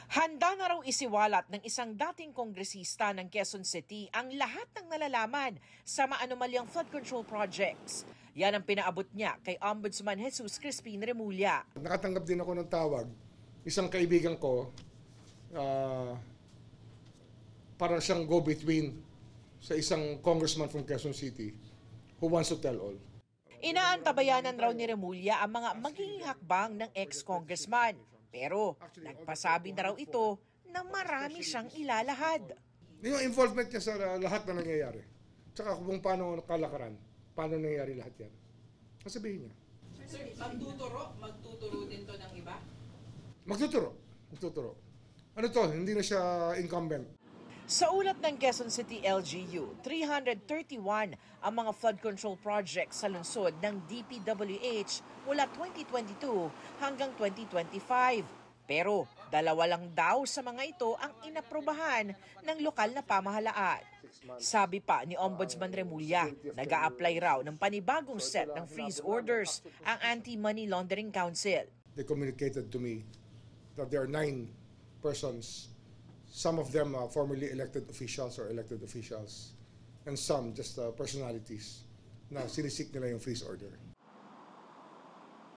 Handa na raw isiwalat ng isang dating kongresista ng Quezon City ang lahat ng nalalaman sa maanomalyang flood control projects. Yan ang pinaabot niya kay Ombudsman Jesus Crispin Remulla. Nakatanggap din ako ng tawag, isang kaibigan ko, para siyang go-between sa isang congressman from Quezon City who wants to tell all. Inaantabayanan raw ni Remulla ang mga magiging hakbang ng ex-congressman. Pero nagpasabi na raw ito na marami siyang ilalahad. Yung involvement niya sa lahat na nangyayari. Tsaka kung paano kalakaran, paano nangyayari lahat yan. Sabihin niya. Sir, magtuturo din to ng iba? Magtuturo. Ano to, hindi na siya incumbent. Sa ulat ng Quezon City LGU, 331 ang mga flood control projects sa lungsod ng DPWH mula 2022 hanggang 2025. Pero 2 lang daw sa mga ito ang inaprobahan ng lokal na pamahalaan. Sabi pa ni Ombudsman Remulla, nag-a-apply raw ng panibagong set ng freeze orders ang Anti-Money Laundering Council. They communicated to me that there are 9 persons. Some of them are formerly elected officials or elected officials, and some just personalities na sinisik nila yung freeze order.